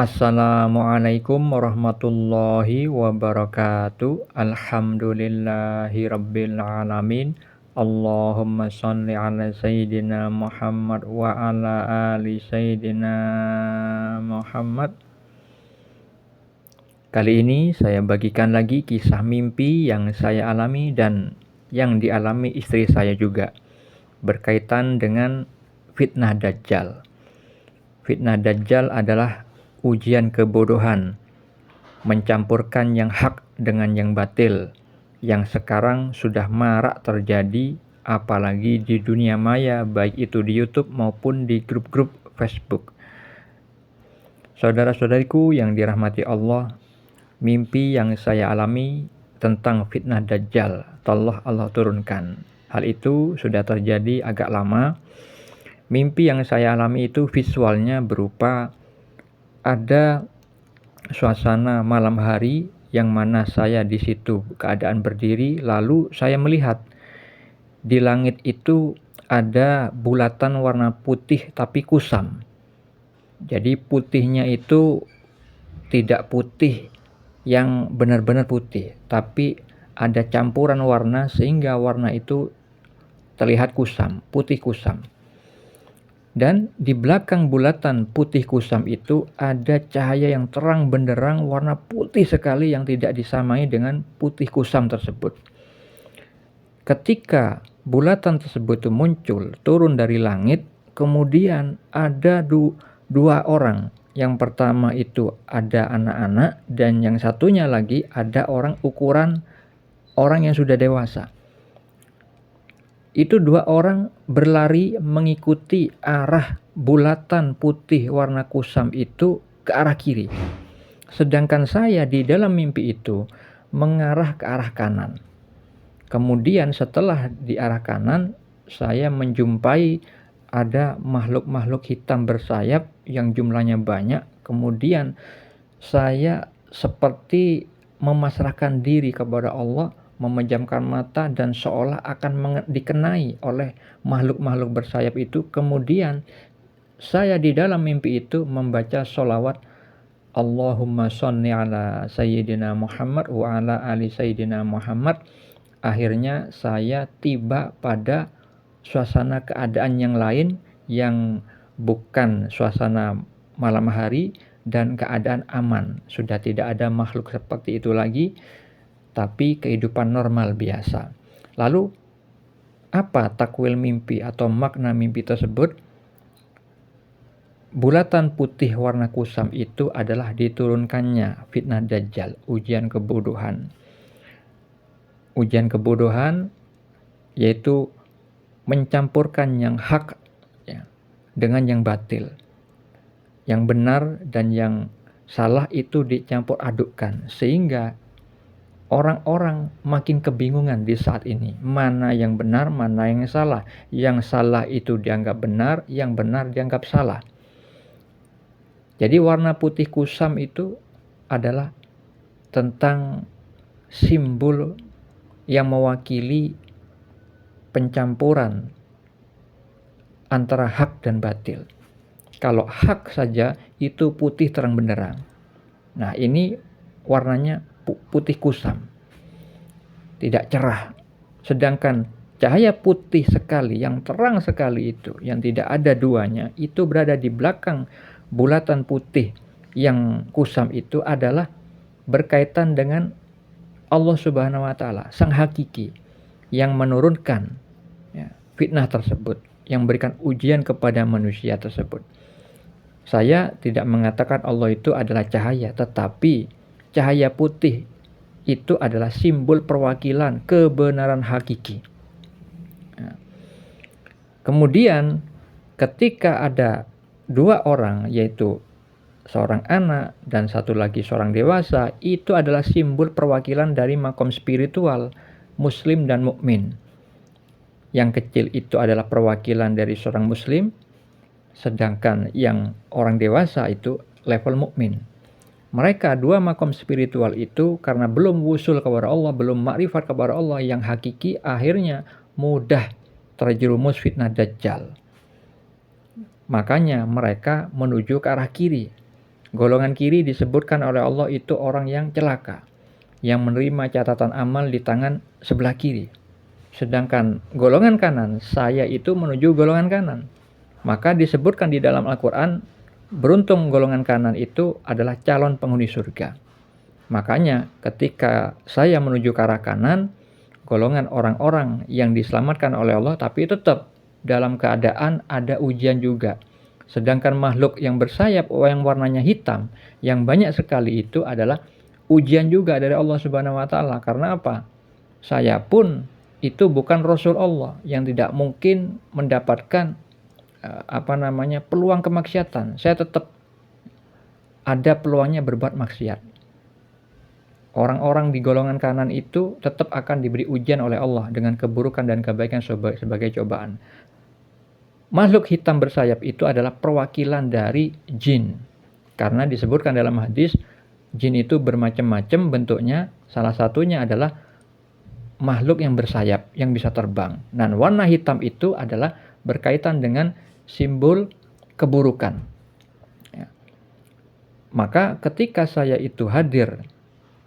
Assalamualaikum warahmatullahi wabarakatuh. Alhamdulillahirabbil alamin. Allahumma shalli ala sayyidina Muhammad wa ala ali sayyidina Muhammad. Kali ini saya bagikan lagi kisah mimpi yang saya alami dan yang dialami istri saya juga, berkaitan dengan fitnah Dajjal. Fitnah Dajjal adalah ujian kebodohan, mencampurkan yang hak dengan yang batil, yang sekarang sudah marak terjadi, apalagi di dunia maya, baik itu di YouTube maupun di grup-grup Facebook. Saudara-saudariku yang dirahmati Allah, mimpi yang saya alami tentang fitnah Dajjal telah Allah turunkan. Hal itu sudah terjadi agak lama. Mimpi yang saya alami itu visualnya berupa ada suasana malam hari yang mana saya di situ keadaan berdiri, lalu saya melihat di langit itu ada bulatan warna putih tapi kusam. Jadi putihnya itu tidak putih yang benar-benar putih, tapi ada campuran warna sehingga warna itu terlihat kusam, putih kusam. Dan di belakang bulatan putih kusam itu ada cahaya yang terang benderang warna putih sekali yang tidak disamai dengan putih kusam tersebut. Ketika bulatan tersebut itu muncul turun dari langit, kemudian ada dua orang. Yang pertama itu ada anak-anak dan yang satunya lagi ada orang ukuran orang yang sudah dewasa. Itu dua orang berlari mengikuti arah bulatan putih warna kusam itu ke arah kiri. Sedangkan saya di dalam mimpi itu mengarah ke arah kanan. Kemudian setelah di arah kanan, saya menjumpai ada makhluk-makhluk hitam bersayap yang jumlahnya banyak. Kemudian saya seperti memasrahkan diri kepada Allah, memejamkan mata dan seolah akan dikenai oleh makhluk-makhluk bersayap itu. Kemudian saya di dalam mimpi itu membaca sholawat Allahumma sholli ala sayyidina Muhammad wa ala ali sayyidina Muhammad. Akhirnya saya tiba pada suasana keadaan yang lain yang bukan suasana malam hari dan keadaan aman. Sudah tidak ada makhluk seperti itu lagi, tapi kehidupan normal biasa. Lalu apa takwil mimpi atau makna mimpi tersebut? Bulatan putih warna kusam itu adalah diturunkannya fitnah Dajjal, ujian kebodohan. Ujian kebodohan yaitu mencampurkan yang hak dengan yang batil. Yang benar dan yang salah itu dicampur adukkan, sehingga orang-orang makin kebingungan di saat ini. Mana yang benar, mana yang salah. Yang salah itu dianggap benar, yang benar dianggap salah. Jadi warna putih kusam itu adalah tentang simbol yang mewakili pencampuran antara hak dan batil. Kalau hak saja itu putih terang benderang. Nah, ini warnanya putih kusam, tidak cerah. Sedangkan cahaya putih sekali, yang terang sekali itu, yang tidak ada duanya, itu berada di belakang bulatan putih yang kusam itu adalah berkaitan dengan Allah Subhanahu wa Ta'ala, Sang Hakiki, yang menurunkan fitnah tersebut, yang memberikan ujian kepada manusia tersebut. Saya tidak mengatakan Allah itu adalah cahaya, tetapi cahaya putih itu adalah simbol perwakilan kebenaran hakiki. Kemudian ketika ada dua orang, yaitu seorang anak dan satu lagi seorang dewasa, itu adalah simbol perwakilan dari makom spiritual muslim dan mukmin. Yang kecil itu adalah perwakilan dari seorang muslim, sedangkan yang orang dewasa itu level mukmin. Mereka dua makom spiritual itu karena belum wusul kepada Allah, belum makrifat kepada Allah yang hakiki, akhirnya mudah terjerumus fitnah Dajjal. Makanya mereka menuju ke arah kiri. Golongan kiri disebutkan oleh Allah itu orang yang celaka, yang menerima catatan amal di tangan sebelah kiri. Sedangkan golongan kanan, saya itu menuju golongan kanan. Maka disebutkan di dalam Al-Quran, beruntung golongan kanan itu adalah calon penghuni surga. Makanya ketika saya menuju ke arah kanan, golongan orang-orang yang diselamatkan oleh Allah, tapi tetap dalam keadaan ada ujian juga. Sedangkan makhluk yang bersayap, yang warnanya hitam, yang banyak sekali itu adalah ujian juga dari Allah Subhanahu wa Ta'ala. Karena apa? Saya pun itu bukan Rasul Allah yang tidak mungkin mendapatkan peluang kemaksiatan. Saya tetap ada peluangnya berbuat maksiat. Orang-orang di golongan kanan itu tetap akan diberi ujian oleh Allah dengan keburukan dan kebaikan sebagai cobaan. Makhluk hitam bersayap itu adalah perwakilan dari jin. Karena disebutkan dalam hadis, jin itu bermacam-macam bentuknya. Salah satunya adalah makhluk yang bersayap, yang bisa terbang. Dan warna hitam itu adalah berkaitan dengan simbol keburukan. Ya. Maka ketika saya itu hadir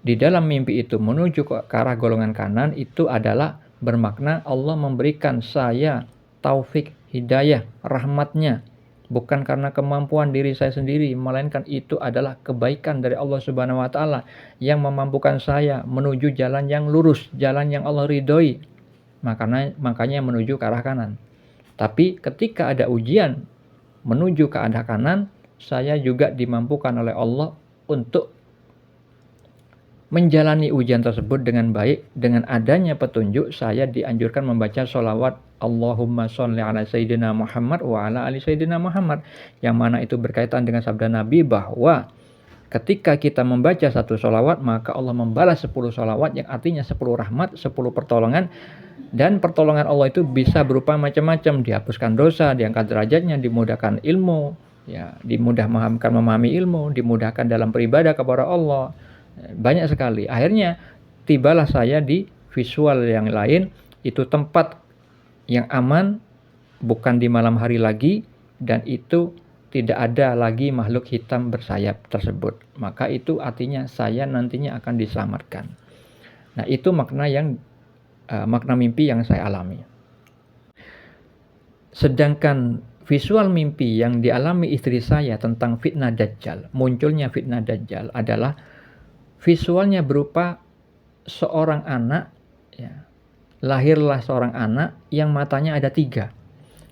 di dalam mimpi itu menuju ke arah golongan kanan, itu adalah bermakna Allah memberikan saya taufik, hidayah, rahmatnya. Bukan karena kemampuan diri saya sendiri, melainkan itu adalah kebaikan dari Allah Subhanahu wa Ta'ala yang memampukan saya menuju jalan yang lurus, jalan yang Allah ridhoi. Makanya menuju ke arah kanan. Tapi ketika ada ujian menuju ke arah kanan, saya juga dimampukan oleh Allah untuk menjalani ujian tersebut dengan baik. Dengan adanya petunjuk, saya dianjurkan membaca sholawat Allahumma sholli ala Sayyidina Muhammad wa ala ali Sayyidina Muhammad, yang mana itu berkaitan dengan sabda Nabi bahwa ketika kita membaca satu sholawat, maka Allah membalas 10 sholawat, yang artinya 10 rahmat, 10 pertolongan. Dan pertolongan Allah itu bisa berupa macam-macam, dihapuskan dosa, diangkat derajatnya, dimudahkan ilmu, ya, dimudahkan memahami ilmu, dimudahkan dalam beribadah kepada Allah. Banyak sekali. Akhirnya tibalah saya di visual yang lain, itu tempat yang aman, bukan di malam hari lagi, dan itu tidak ada lagi makhluk hitam bersayap tersebut. Maka itu artinya saya nantinya akan diselamatkan. Nah, itu makna mimpi yang saya alami. Sedangkan visual mimpi yang dialami istri saya tentang fitnah Dajjal, munculnya fitnah Dajjal, adalah visualnya berupa seorang anak, ya, lahirlah seorang anak yang matanya ada 3,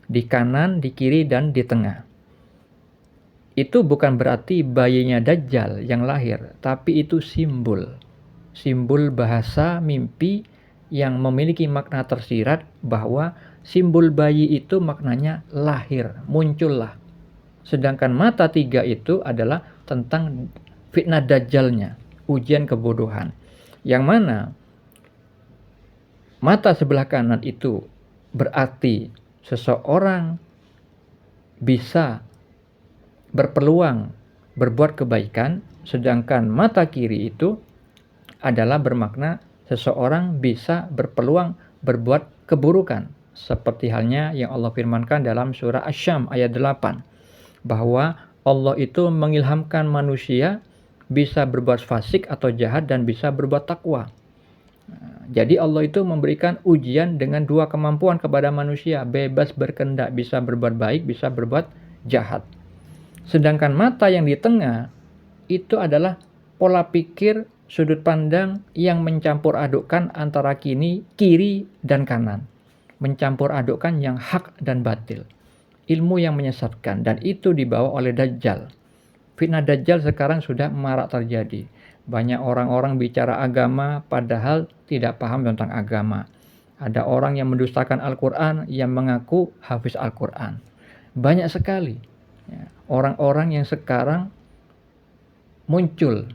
di kanan, di kiri, dan di tengah. Itu bukan berarti bayinya Dajjal yang lahir, tapi itu simbol bahasa mimpi yang memiliki makna tersirat bahwa simbol bayi itu maknanya lahir, muncullah. Sedangkan mata 3 itu adalah tentang fitnah Dajjalnya, ujian kebodohan. Yang mana mata sebelah kanan itu berarti seseorang bisa berpeluang berbuat kebaikan, sedangkan mata kiri itu adalah bermakna seseorang bisa berpeluang berbuat keburukan. Seperti halnya yang Allah firmankan dalam surah Asy-Syams ayat 8, bahwa Allah itu mengilhamkan manusia bisa berbuat fasik atau jahat dan bisa berbuat takwa. Jadi Allah itu memberikan ujian dengan 2 kemampuan kepada manusia, bebas berkehendak, bisa berbuat baik, bisa berbuat jahat. Sedangkan mata yang di tengah itu adalah pola pikir, sudut pandang yang mencampur adukkan antara kiri dan kanan. Mencampur adukkan yang hak dan batil. Ilmu yang menyesatkan, dan itu dibawa oleh Dajjal. Fitnah Dajjal sekarang sudah marak terjadi. Banyak orang-orang bicara agama padahal tidak paham tentang agama. Ada orang yang mendustakan Al-Quran yang mengaku hafiz Al-Quran. Banyak sekali orang-orang yang sekarang muncul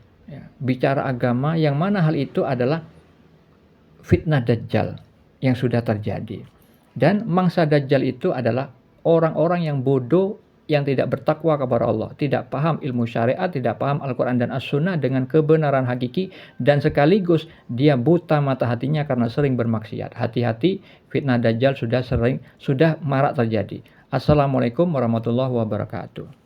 bicara agama, yang mana hal itu adalah fitnah Dajjal yang sudah terjadi. Dan mangsa Dajjal itu adalah orang-orang yang bodoh, yang tidak bertakwa kepada Allah, tidak paham ilmu syariat, tidak paham Al-Quran dan As-Sunnah dengan kebenaran hakiki, dan sekaligus dia buta mata hatinya karena sering bermaksiat. Hati-hati, fitnah Dajjal sudah marak terjadi. Assalamualaikum warahmatullahi wabarakatuh.